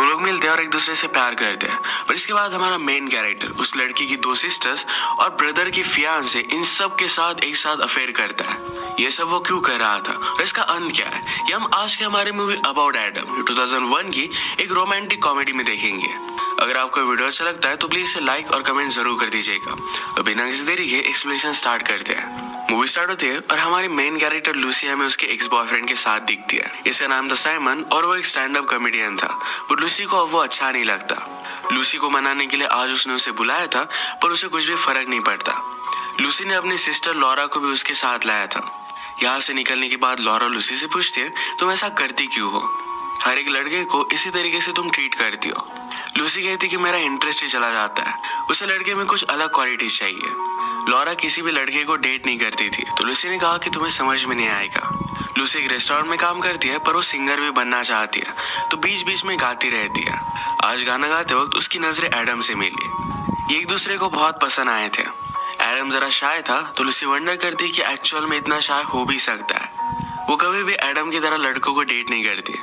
वो लोग मिलते हैं और एक दूसरे से प्यार करते हैं। और इसके बाद हमारा मेन कैरेक्टर उस लड़की की 2 सिस्टर्स और ब्रदर की फियांसे इन सब के साथ एक साथ अफेयर करता है। ये सब वो क्यों कर रहा था और इसका अंत क्या है, ये हम आज के हमारे मूवी अबाउट एडम 2001 की एक रोमांटिक कॉमेडी में देखेंगे। अगर आपको वीडियो अच्छा लगता है तो प्लीज इसे लाइक और कमेंट जरूर कर दीजिएगा। और बिना किसी देरी के एक्सप्लेनेशन स्टार्ट करते हैं। मूवी स्टार्ट होती है और हमारी मेन कैरेक्टर लूसी हमें उसके एक्स बॉयफ्रेंड के साथ दिखती है। इसका नाम था साइमन और वो एक स्टैंड अप कॉमेडियन था। पर लूसी को अब वो अच्छा नहीं लगता। लूसी को मनाने के लिए आज उसने उसे बुलाया था, पर उसे कुछ भी फर्क नहीं पड़ता। लूसी ने अपनी सिस्टर लॉरा को भी उसके साथ लाया था। यहाँ से निकलने के बाद लॉरा लूसी से पूछती है, तुम ऐसा करती क्यों हो? हर एक लड़के को इसी तरीके से तुम ट्रीट करती हो। लूसी कहती कि मेरा इंटरेस्ट ही चला जाता है, उसे लड़के में कुछ अलग क्वालिटीज चाहिए। लॉरा किसी भी लड़के को डेट नहीं करती थी, तो लूसी ने कहा कि तुम्हें समझ में नहीं आएगा। लूसी एक रेस्टोरेंट में काम करती है, पर वो सिंगर भी बनना चाहती है, तो बीच बीच में गाती रहती है। आज गाना गाते वक्त उसकी नजरें एडम से मिली। ये एक दूसरे को बहुत पसंद आए थे। एडम जरा शाय था, तो लूसी वंडर करती कि एक्चुअल में इतना शाय हो भी सकता है। वो कभी भी एडम की तरह लड़कों को डेट नहीं करती।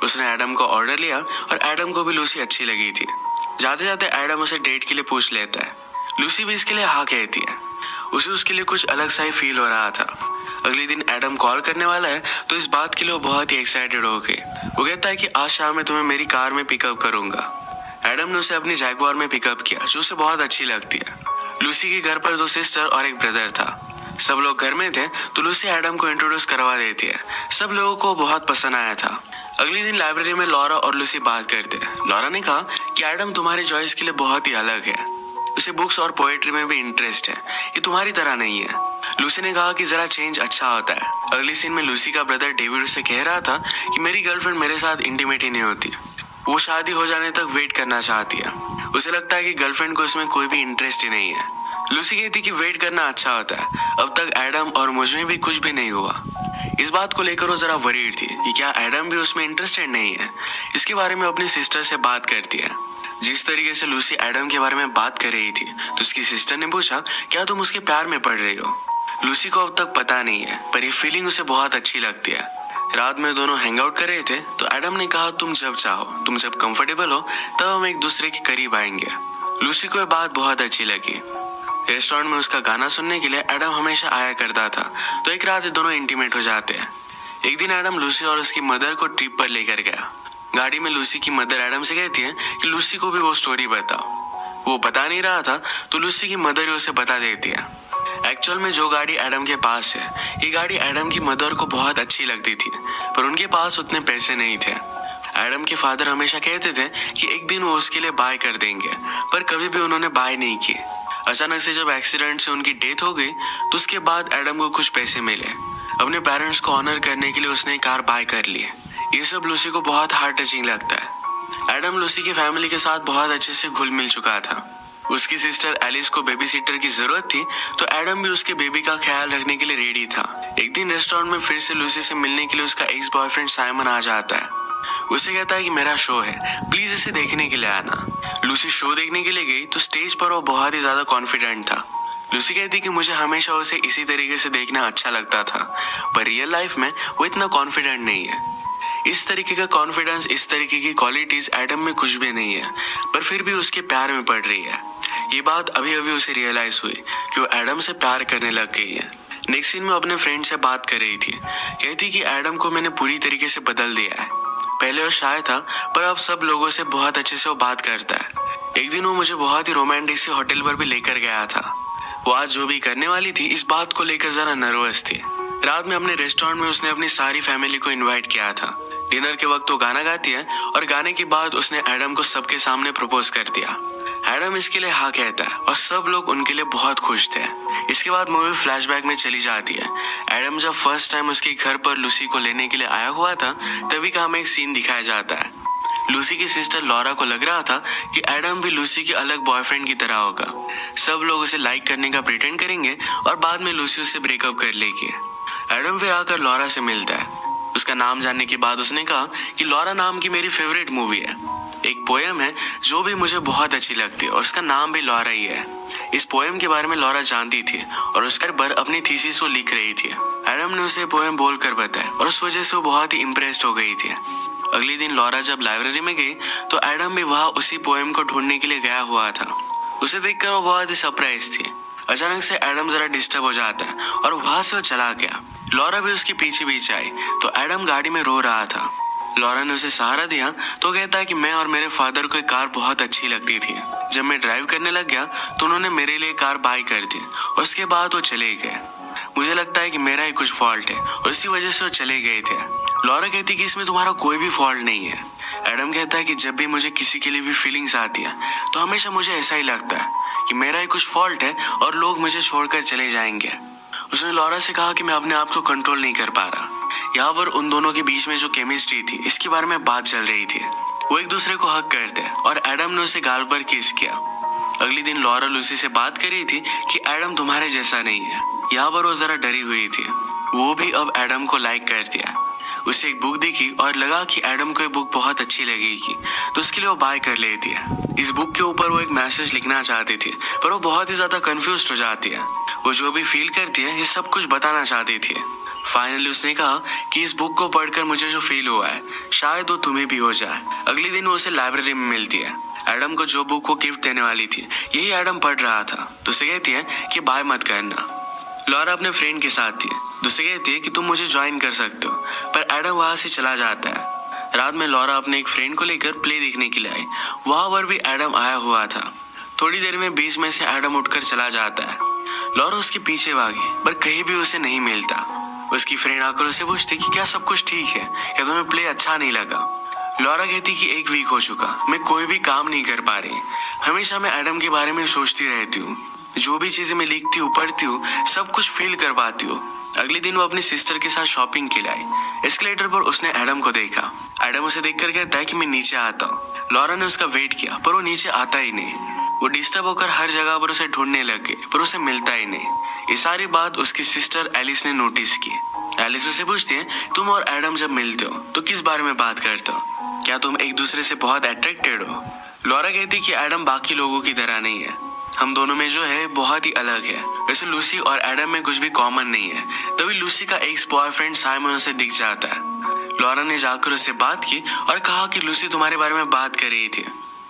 उसने एडम को ऑर्डर लिया और एडम को भी लूसी अच्छी लगी थी। जाते जाते एडम उसे डेट के लिए पूछ लेता है। लूसी भी इसके लिए हाँ कहती है। उसे उसके लिए कुछ अलग सा ही फील हो रहा था। अगले दिन एडम कॉल करने वाला है, तो इस बात के लिए वो बहुत ही एक्साइटेड हो गए। वो कहता है कि आज शाम में तुम्हें मेरी कार में पिकअप करूंगा। एडम ने उसे अपनी जैगुआर में पिकअप किया, जो उसे बहुत अच्छी लगती है। लूसी के घर पर 2 सिस्टर और एक ब्रदर था। सब लोग घर में थे, तो लूसी एडम को इंट्रोड्यूस करवा देती है। सब लोगों को बहुत पसंद आया था। अगले दिन लाइब्रेरी में लॉरा और लूसी बात करते हैं। लॉरा ने कहा कि एडम तुम्हारी चॉइस के लिए बहुत ही अलग है, उसे बुक्स और पोएट्री में भी इंटरेस्ट है, ये तुम्हारी तरह नहीं है। लूसी ने कहा कि जरा चेंज अच्छा होता है। अगली सीन में लूसी का ब्रदर डेविड उसे कह रहा था कि मेरी गर्लफ्रेंड मेरे साथ इंटीमेट ही नहीं होती, वो शादी हो जाने तक वेट करना चाहती है। उसे लगता है कि गर्लफ्रेंड को इसमें कोई भी इंटरेस्ट ही नहीं है। लूसी कहती कि वेट करना अच्छा होता है, अब तक एडम और मुझ में भी कुछ भी नहीं हुआ। इस बात को लेकर वो जरा वरीड थी कि क्या एडम भी उसमें इंटरेस्टेड नहीं है। इसके बारे में अपनी सिस्टर से बात करती है। जिस तरीके से लूसी एडम के बारे में बात कर रही थी, तो उसकी सिस्टर ने पूछा, क्या तुम उसके प्यार में पड़ रही हो? लूसी को अब तक पता नहीं है, पर ये फीलिंग उसे बहुत अच्छी लगती है। रात में दोनों हैंग आउट कर रहे थे, तो एडम ने कहा तुम जब चाहो, तुम जब कंफर्टेबल हो, तब हम एक दूसरे के करीब आएंगे। लूसी को यह बात बहुत अच्छी लगी। रेस्टोरेंट में उसका गाना सुनने के लिए एडम हमेशा आया करता था, तो एक रात दोनों इंटीमेट हो जाते हैं। एक दिन एडम लूसी और उसकी मदर को ट्रिप पर लेकर गया। गाड़ी में लूसी की मदर एडम से कहती है कि लूसी को भी वो स्टोरी बताओ। वो बता नहीं रहा था, तो लूसी की मदर ही उसे बता देती है। एक्चुअल में जो गाड़ी एडम के पास है, ये गाड़ी एडम की मदर को बहुत अच्छी लगती थी, पर उनके पास उतने पैसे नहीं थे। एडम के फादर हमेशा कहते थे कि एक दिन वो उसके लिए बाय कर देंगे, पर कभी भी उन्होंने बाय नहीं की। अचानक से जब एक्सीडेंट से उनकी डेथ हो गई, तो उसके बाद एडम को कुछ पैसे मिले। अपने पेरेंट्स को ऑनर करने के लिए उसने कार बाय कर ली। ये सब लूसी को बहुत हार्ट टचिंग लगता है। एडम लूसी की फैमिली के साथ बहुत अच्छे से घुल मिल चुका था। उसकी सिस्टर एलिस को बेबी सिटर की जरूरत थी, तो एडम भी उसके बेबी का ख्याल रखने के लिए रेडी था। एक दिन रेस्टोरेंट में फिर से लूसी से मिलने के लिए उसका एक्स बॉयफ्रेंड साइमन आ जाता है। उसे कहता है कि मेरा शो है, प्लीज इसे देखने के लिए आना। लूसी शो देखने के लिए गई, तो स्टेज पर वो बहुत ही ज्यादा कॉन्फिडेंट था। लूसी कहती कि मुझे हमेशा उसे इसी तरीके से देखना अच्छा लगता था, पर रियल लाइफ में वो इतना कॉन्फिडेंट नहीं है। इस तरीके का कॉन्फिडेंस, इस तरीके की क्वालिटीज एडम में कुछ भी नहीं है, पर फिर भी उसके प्यार में पड़ रही है। ये बात अभी अभी उसे रियलाइज हुई कि वो एडम से प्यार करने लग गई है। नेक्स्ट सीन में अपने फ्रेंड से बात कर रही थी। कहती कि एडम को मैंने पूरी तरीके से बदल दिया है। पहले वो शाय था, पर अब सब लोगों से बहुत अच्छे से वो बात करता है। एक दिन वो मुझे बहुत ही रोमांटिक से होटल पर भी लेकर गया था। वो आज जो भी करने वाली थी, इस बात को लेकर जरा नर्वस थी। रात में अपने रेस्टोरेंट में उसने अपनी सारी फैमिली को इनवाइट किया था। डिनर के वक्त वो गाना गाती है और गाने के बाद उसने एडम को सबके सामने प्रपोज कर दिया। एडम इसके लिए हाँ कहता है और सब लोग उनके लिए बहुत खुश थे। इसके बाद मूवी फ्लैशबैक में चली जाती है। एडम जब फर्स्ट टाइम उसके घर पर लूसी को लेने के लिए आया हुआ था, तभी का हमें एक सीन दिखाया जाता है। लूसी की सिस्टर लॉरा को लग रहा था कि एडम भी लूसी के अलग बॉयफ्रेंड की तरह होगा। सब लोग उसे लाइक करने का प्रिटेंड करेंगे और बाद में लूसी उसे ब्रेकअप कर लेगी। एडम फिर आकर लॉरा से मिलता है। उसका नाम जानने के बाद उसने कहा कि लॉरा नाम की मेरी फेवरेट मूवी है। एक पोएम है जो भी मुझे बहुत अच्छी लगती है और उसका नाम भी लॉरा ही है। इस पोएम के बारे में लॉरा जानती थी और उसके पर अपनी थीसिस वो लिख रही थी। एडम ने उसे पोएम बोलकर बताया और उस वजह से वो बहुत ही इम्प्रेस्ड हो गई थी। अगले दिन लॉरा जब लाइब्रेरी में गई तो एडम भी वहाँ उसी पोएम को ढूंढने के लिए गया हुआ था। उसे देखकर वो बहुत ही सरप्राइज थी। अचानक से एडम जरा डिस्टर्ब हो जाता है और वहां से वो चला गया। लॉरा भी उसके पीछे पीछे आई तो एडम गाड़ी में रो रहा था। लॉरा ने उसे सहारा दिया तो कहता है कि मैं और मेरे फादर को एक कार बहुत अच्छी लगती थी। जब मैं ड्राइव करने लग गया तो उन्होंने मेरे लिए कार बाय कर दी। उसके बाद वो चले गए। मुझे लगता है कि मेरा ही कुछ फॉल्ट है और इसी वजह से वो चले गए थे। लॉरा कहती कि इसमें तुम्हारा कोई भी फॉल्ट नहीं है। एडम कहता है कि जब भी मुझे किसी के लिए भी फीलिंग्स आती है तो हमेशा मुझे ऐसा ही लगता है कि मेरा ही कुछ फॉल्ट है और लोग मुझे छोड़कर चले जाएंगे। उसने लॉरा से कहा कि मैं अपने आप को कंट्रोल नहीं कर पा रहा। यहाँ पर उन दोनों के बीच में जो केमिस्ट्री थी इसके बारे में बात चल रही थी। वो एक दूसरे को हक करते और एडम ने उसे गाल पर किस किया। अगले दिन लॉरा लूसी से बात कर रही थी कि एडम तुम्हारे जैसा नहीं है। यहाँ पर वो जरा डरी हुई थी। वो भी अब एडम को लाइक कर दिया। उसे एक बुक देखी और लगा कि एडम को ये बुक बहुत अच्छी लगेगी तो उसके लिए वो बाय कर लेती है। इस बुक के ऊपर वो एक मैसेज लिखना चाहती थी पर वो बहुत ही ज्यादा कंफ्यूज हो जाती है। वो जो भी फील करती है ये सब कुछ बताना चाहती थी। फाइनली उसने कहा कि इस बुक को पढ़कर मुझे जो फील हुआ है शायद वो तुम्हें भी हो जाए। अगले दिन वो उसे लाइब्रेरी में मिलती है। एडम को जो बुक को गिफ्ट देने वाली थी यही एडम पढ़ रहा था तो उसे कहती है कि बाय मत करना। लॉरा अपने फ्रेंड के साथ थी। दूसरे कहती है कि तुम मुझे ज्वाइन कर सकते हो पर एडम वहां से चला जाता है। रात में लॉरा अपने एक फ्रेंड को लेकर प्ले देखने के लिए आई। वहां पर भी एडम आया हुआ था। थोड़ी देर में बीच में से एडम उठकर चला जाता है। लॉरा उसके पीछे भागी पर कहीं भी उसे नहीं मिलता। उसकी फ्रेंड आकर उसे पूछती कि क्या सब कुछ ठीक है या तुम्हें प्ले अच्छा नहीं लगा। लॉरा कहती कि 1 वीक हो चुका, मैं कोई भी काम नहीं कर पा रही। हमेशा मैं एडम के बारे में सोचती रहती हूँ। जो भी चीजें मैं लिखती हूँ पढ़ती हूँ सब कुछ फील कर पाती हूँ। अगले दिन वो अपनी सिस्टर के साथ शॉपिंग के लिए आई। एस्केलेटर पर उसने एडम को देखा। एडम उसे देखकर कहता है कि मैं नीचे आता हूँ। लॉरा ने उसका वेट किया पर वो नीचे आता ही नहीं। वो डिस्टर्ब होकर हर जगह पर उसे ढूंढने लगे पर उसे मिलता ही नहीं। ये सारी बात उसकी सिस्टर एलिस ने नोटिस की। एलिस उसे पूछती है तुम और एडम जब मिलते हो तो किस बारे में बात करते हो? क्या तुम एक दूसरे से बहुत अट्रैक्टेड हो? लॉरा कहती कि एडम बाकी लोगों की तरह नहीं है। हम दोनों में जो है बहुत ही अलग है। वैसे लूसी और एडम में कुछ भी कॉमन नहीं है। तभी लूसी का एक्स बॉयफ्रेंड साइमन उसे दिख जाता है। लॉरा ने जाकर उससे बात की और कहा कि लूसी तुम्हारे बारे में बात कर रही थी,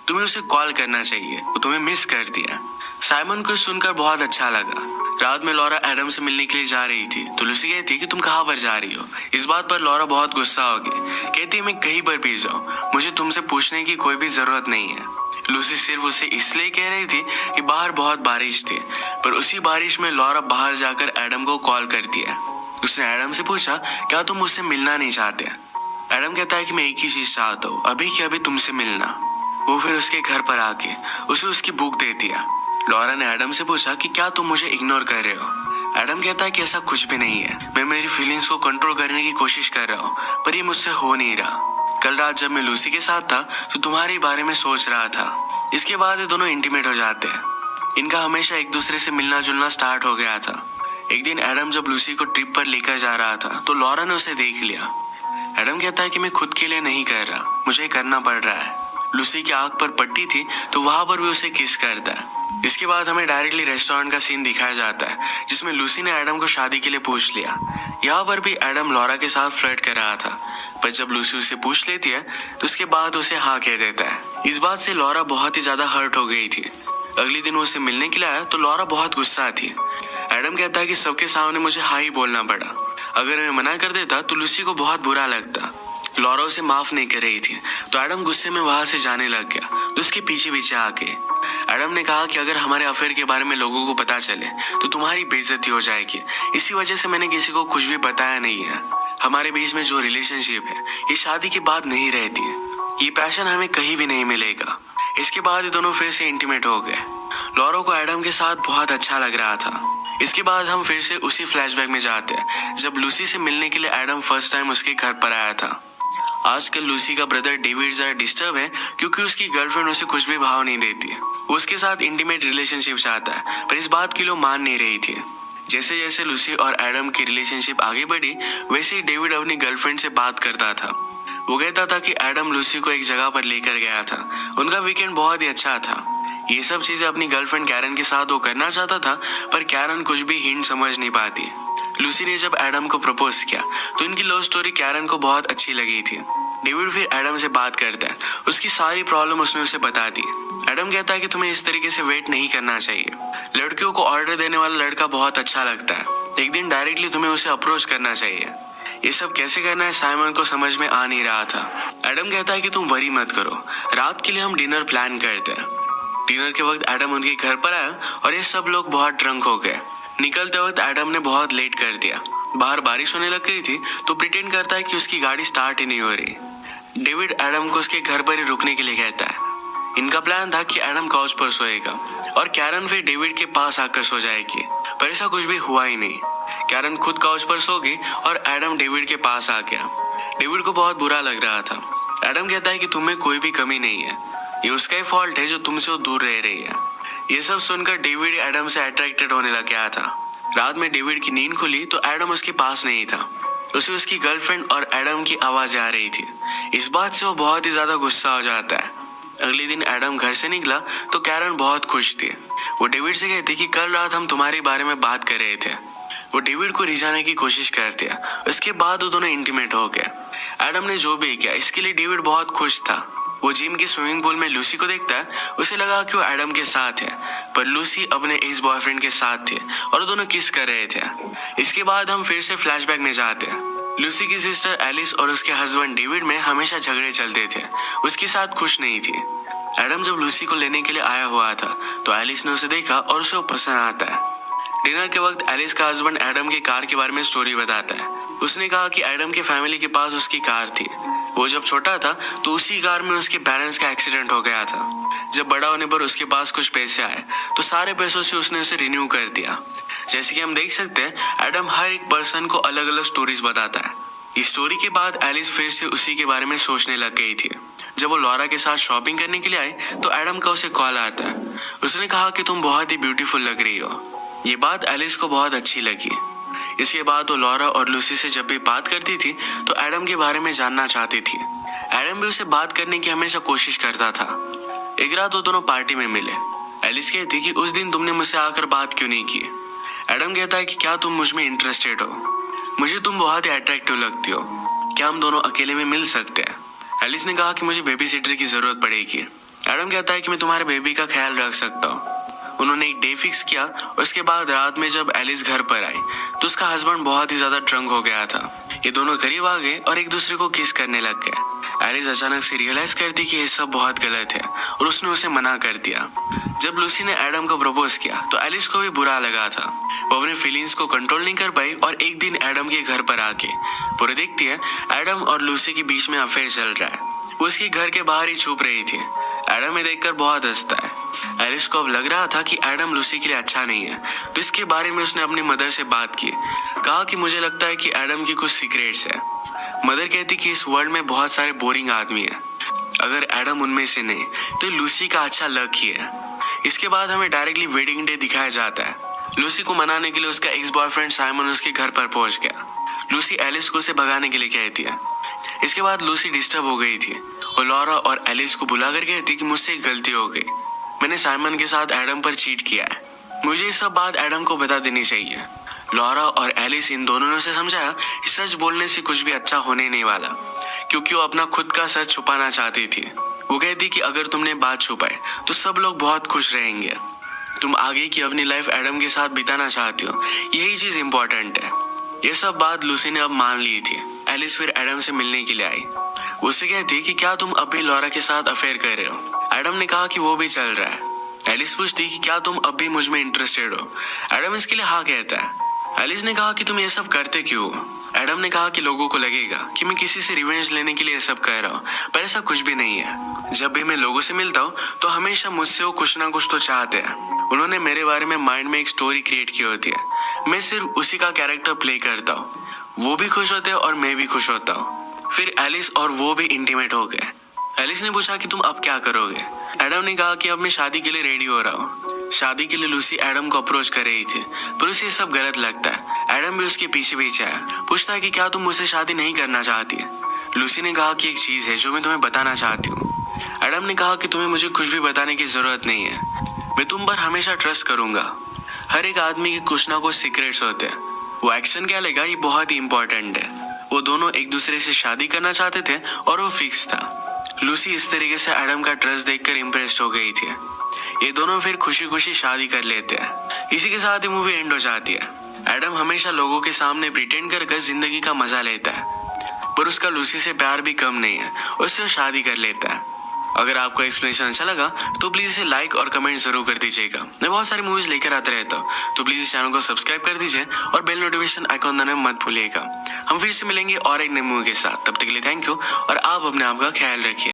तुम्हें उसे कॉल करना चाहिए, वो तुम्हें मिस कर दिया। साइमन को सुनकर बहुत अच्छा लगा। रात में लॉरा एडम से मिलने के लिए जा रही थी तो लूसी कहती कि तुम कहाँ पर जा रही हो। इस बात पर लॉरा बहुत गुस्सा हो गई। कहती मैं कहीं पर भी जाऊँ, मुझे तुमसे पूछने की कोई भी जरूरत नहीं है। लूसी सिर्फ उसे इसलिए कह रही थी कि बाहर बहुत बारिश थी पर उसी बारिश में लॉरा बाहर जाकर एडम को कॉल करती है। उसने एडम से पूछा क्या तुम मुझसे मिलना नहीं चाहते? एडम कहता है कि मैं एक ही चीज चाहता हूँ, अभी के अभी तुमसे मिलना। वो फिर उसके घर पर आके उसे उसकी बुक देती है। लॉरा ने एडम से पूछा कि क्या तुम मुझे इग्नोर कर रहे हो? एडम कहता है कि ऐसा कुछ भी नहीं है, मैं मेरी फीलिंग्स को कंट्रोल करने की कोशिश कर रहा हूँ पर ये मुझसे हो नहीं रहा। कल रात जब मैं लूसी के साथ था तो तुम्हारे बारे में सोच रहा था। इसके बाद ये दोनों इंटीमेट हो जाते हैं। इनका हमेशा एक दूसरे से मिलना जुलना स्टार्ट हो गया था। एक दिन एडम जब लूसी को ट्रिप पर लेकर जा रहा था तो लॉरा ने उसे देख लिया। एडम कहता है कि मैं खुद के लिए नहीं कर रहा, मुझे करना पड़ रहा है। लूसी की आंख पर पट्टी थी तो वहां पर भी उसे किस करता है। इसके बाद हमें डायरेक्टली रेस्टोरेंट का सीन दिखाया जाता है जिसमें लूसी ने एडम को शादी के लिए पूछ लिया। यहाँ पर भी एडम लॉरा के साथ फ्लर्ट कर रहा था पर जब लूसी उसे पूछ लेती है तो उसके बाद उसे हाँ कह देता है। इस बात से लॉरा बहुत ही ज्यादा हर्ट हो गई थी। अगले दिन वो उसे मिलने के लिए आया तो लॉरा बहुत गुस्सा थी। एडम कहता है कि सबके सामने मुझे हाँ ही बोलना पड़ा, अगर मैं मना कर देता तो लूसी को बहुत बुरा लगता। लॉरा उसे माफ नहीं कर रही थी तो एडम गुस्से में वहां से जाने लग गया तो उसके पीछे पीछे आके एडम ने कहा कि अगर हमारे अफेयर के बारे में लोगों को पता चले तो तुम्हारी बेइज्जती हो जाएगी, इसी वजह से मैंने किसी को कुछ भी बताया नहीं है। हमारे बीच में जो रिलेशनशिप है ये शादी के बाद नहीं रहती है, ये पैशन हमें कहीं भी नहीं मिलेगा। इसके बाद ये दोनों फिर से इंटीमेट हो गए। लॉरा को एडम के साथ बहुत अच्छा लग रहा था। इसके बाद हम फिर से उसी फ्लैशबैक में जाते हैं जब लूसी से मिलने के लिए एडम फर्स्ट टाइम उसके घर पर आया था। आजकल लूसी का ब्रदर डेविड जरा डिस्टर्ब है क्योंकि उसकी गर्लफ्रेंड उसे कुछ भी भाव नहीं देती है। उसके साथ इंटीमेट रिलेशनशिप चाहता है पर इस बात के लिए मान नहीं रही थी। जैसे जैसे लूसी और एडम की रिलेशनशिप आगे बढ़ी वैसे ही डेविड अपनी गर्लफ्रेंड से बात करता था। वो कहता था कि एडम लूसी को एक जगह पर लेकर गया था, उनका वीकेंड बहुत ही अच्छा था। ये सब चीजें अपनी गर्लफ्रेंड कैरन के साथ वो करना चाहता था पर कैरन कुछ भी हिंट समझ नहीं पाती। लूसी ने जब एडम को प्रपोज किया तो इनकी लव स्टोरी कैरन को बहुत अच्छी लगी थी। डेविड फिर एडम से बात करता है, उसकी सारी प्रॉब्लम उसने उसे बता दी। एडम कहता है कि तुम्हें इस तरीके से वेट नहीं करना चाहिए। लड़कियों को ऑर्डर देने वाला लड़का बहुत अच्छा लगता है, एक दिन डायरेक्टली तुम्हें उसे अप्रोच करना चाहिए। ये सब कैसे करना है साइमन को समझ में आ नहीं रहा था। एडम कहता है कि तुम वरी मत करो, रात के लिए हम डिनर प्लान करते हैं। डिनर के वक्त एडम उनके घर पर आया और ये सब लोग बहुत ड्रंक हो गए। निकलते वक्त एडम ने बहुत लेट कर दिया। बाहर बारिश होने लग गई थी तो प्रिटेंड करता है कि उसकी गाड़ी स्टार्ट ही नहीं हो रही। डेविड एडम को उसके घर पर ही रुकने के लिए कहता है। इनका प्लान था कि एडम काउच पर सोएगा और कैरन फिर डेविड के पास आकर सो जाएगी, पर ऐसा कुछ भी हुआ ही नहीं। कैरन खुद काउच पर सो गई और एडम डेविड के पास आ गया। डेविड को बहुत बुरा लग रहा था। एडम कहता है कि तुम्हें कोई भी कमी नहीं है, ये उसका ही फॉल्ट है जो तुमसे वो दूर रह रही है। ये सब सुनकर डेविड एडम से अट्रैक्टेड होने लग गया था। रात में डेविड की नींद खुली तो एडम उसके पास नहीं था। उसे उसकी गर्लफ्रेंड और एडम की आवाज आ रही थी। इस बात से वो बहुत ही ज्यादा गुस्सा हो जाता है। अगले दिन एडम घर से निकला तो कैरन बहुत खुश थी। वो डेविड से कहती कि कल रात हम तुम्हारे बारे में बात कर रहे थे। वो डेविड को रिझाने की कोशिश करते हैं। उसके बाद वो दोनों इंटीमेट हो गए। एडम ने जो भी किया इसके लिए डेविड बहुत खुश था। वो जिम के स्विमिंग पूल में लूसी को देखता है। उसे लगा कि वो एडम के साथ है, पर लूसी अपने एक्स बॉयफ्रेंड के साथ थी और दोनों किस कर रहे थे। इसके बाद हम फिर से फ्लैशबैक में जाते हैं। लूसी की सिस्टर एलिस और उसके हस्बैंड डेविड में हमेशा झगड़े चलते थे। उसके साथ खुश नहीं थी। एडम जब लूसी को लेने के लिए आया हुआ था तो एलिस ने उसे देखा और उसे वो पसंद आता है। डिनर के वक्त एलिस का हस्बैंड एडम के कार के बारे में स्टोरी बताता है। उसने कहा कि एडम के फैमिली के पास उसकी कार थी। वो जब छोटा था तो उसी कार में उसके पेरेंट्स का एक्सीडेंट हो गया था। जब बड़ा होने पर उसके पास कुछ पैसे आए तो सारे पैसों से उसने उसे रिन्यू कर दिया। जैसे कि हम देख सकते हैं एडम हर एक पर्सन को अलग अलग स्टोरीज बताता है। इस स्टोरी के बाद एलिस फिर से उसी के बारे में सोचने लग गई थी। जब वो लॉरा के साथ शॉपिंग करने के लिए आई तो एडम का उसे कॉल आता है। उसने कहा कि तुम बहुत ही ब्यूटीफुल लग रही हो। ये बात एलिस को बहुत अच्छी लगी। इसके बाद वो लॉरा और लूसी से जब भी बात करती थी तो एडम के बारे में जानना चाहती थी। एडम भी उसे बात करने की हमेशा कोशिश करता था। एक रात वो दोनों पार्टी में मिले। एलिस कहती कि उस दिन तुमने मुझसे आकर बात क्यों नहीं की। एडम कहता है कि क्या तुम मुझ में इंटरेस्टेड हो, मुझे तुम बहुत ही अट्रैक्टिव लगती हो, क्या हम दोनों अकेले में मिल सकते हैं। एलिस ने कहा कि मुझे बेबी सिटर की जरूरत पड़ेगी। एडम कहता है कि मैं तुम्हारे बेबी का ख्याल रख सकता हूँ। उन्होंने एक डे फिक्स किया। उसके बाद रात में जब एलिस घर पर आई तो उसका हस्बैंड बहुत ही ज्यादा ड्रंक हो गया था। ये दोनों करीब आ गए और एक दूसरे को किस करने लग गए। एलिस अचानक से रियलाइज करती कि ये सब बहुत गलत है और उसने उसे मना कर दिया। जब लूसी ने एडम को प्रपोज किया तो एलिस को भी बुरा लगा था। वो अपने फीलिंग्स को कंट्रोल नहीं कर पाई और एक दिन एडम के घर पर आके पूरे देखती है एडम और लूसी के बीच में अफेयर चल रहा है। वो उसके घर के बाहर ही छुप रही थी। एडम ये देखकर बहुत हंसता है। एलिस को अब लग रहा था कि एडम लूसी के लिए अच्छा नहीं है, तो इसके बारे में उसने अपनी मदर से बात की। कहा कि मुझे लगता है कि एडम की कुछ सीक्रेट्स है। मदर कहती कि इस वर्ल्ड में बहुत सारे बोरिंग आदमी हैं, अगर एडम उनमें से नहीं तो लूसी का अच्छा लक ही है। इसके बाद हमें डायरेक्टली वेडिंग डे दिखाया जाता है। लूसी को मनाने के लिए उसका एक्स बॉयफ्रेंड साइमन उसके घर पर पहुंच गया। लूसी एलिस को उसे भगाने के लिए कहती है। इसके बाद लूसी डिस्टर्ब हो गई थी। वो लॉरा और एलिस को बुलाकर कहती कि मुझसे एक गलती हो गई, मैंने साइमन के साथ एडम पर चीट किया है, मुझे ये सब बात एडम को बता देनी चाहिए। लॉरा और एलिस इन दोनों ने उसे समझाया कि सच बोलने से कुछ भी अच्छा होने नहीं वाला, क्योंकि वो अपना खुद का सच छुपाना चाहती थी। वो कहती कि अगर तुमने बात छुपाई तो सब लोग बहुत खुश रहेंगे। तुम आगे की अपनी लाइफ एडम के साथ बिताना चाहती हो, यही चीज इम्पोर्टेंट है। ये सब बात लूसी ने अब मान ली थी। एलिस फिर एडम से मिलने के लिए आई। उससे कहती कि क्या तुम अब भी लॉरा के साथ अफेयर कर रहे हो। एडम ने कहा कि वो भी चल रहा है। एलिस पूछती कि क्या तुम अब भी मुझ में इंटरेस्टेड हो। एडम इसके लिए हाँ कहता है। एलिस ने कहा कि तुम ये सब करते क्यों हो। एडम ने कहा कि लोगों को लगेगा कि मैं किसी से रिवेंज लेने के लिए ये सब कर रहा हूँ, पर ऐसा कुछ भी नहीं है। जब भी मैं लोगों से मिलता हूँ तो हमेशा मुझसे वो कुछ ना कुछ तो चाहते हैं। उन्होंने मेरे बारे में माइंड में एक स्टोरी क्रिएट की होती है, मैं सिर्फ उसी का कैरेक्टर प्ले करता हूँ। वो भी खुश होते हैं और मैं भी खुश होता हूँ। फिर एलिस और वो भी इंटीमेट हो गए। एलिस ने पूछा कि तुम अब क्या करोगे। एडम ने कहा कि अब मैं शादी के लिए रेडी हो रहा हूँ। शादी के लिए लूसी एडम को अप्रोच कर रही थी, पर उसे सब गलत लगता है। एडम भी उसके पीछे पीछे आया, पूछता है कि क्या तुम मुझसे शादी नहीं करना चाहती है। लूसी ने कहा कि एक चीज है जो मैं तुम्हें बताना चाहती हूँ। एडम ने कहा कि तुम्हें मुझे कुछ भी बताने की जरूरत नहीं है, मैं तुम पर हमेशा ट्रस्ट करूंगा। हर एक आदमी के कुछ ना कुछ सीक्रेट्स होते हैं, वो एक्शन क्या लेगा ये बहुत ही इम्पोर्टेंट है। वो दोनों एक दूसरे से शादी करना चाहते थे और वो फिक्स था। लूसी इस तरीके से एडम का ट्रस्ट देखकर इम्प्रेस्ड हो गई थी। ये दोनों फिर खुशी खुशी शादी कर लेते हैं। इसी के साथ ही मूवी एंड हो जाती है। एडम हमेशा लोगों के सामने प्रिटेंड कर जिंदगी का मजा लेता है, पर उसका लूसी से प्यार भी कम नहीं है, उससे शादी कर लेता है। अगर आपको एक्सप्लेनेशन अच्छा लगा तो प्लीज इसे लाइक और कमेंट जरूर कर दीजिएगा। मैं बहुत सारी मूवीज लेकर आते रहता हूँ, तो प्लीज इस चैनल को सब्सक्राइब कर दीजिए और बेल नोटिफिकेशन आइकॉन दबाना मत भूलिएगा। हम फिर से मिलेंगे और एक नई मूवी के साथ। तब तक के लिए थैंक यू और आप अपने आप का ख्याल रखिए।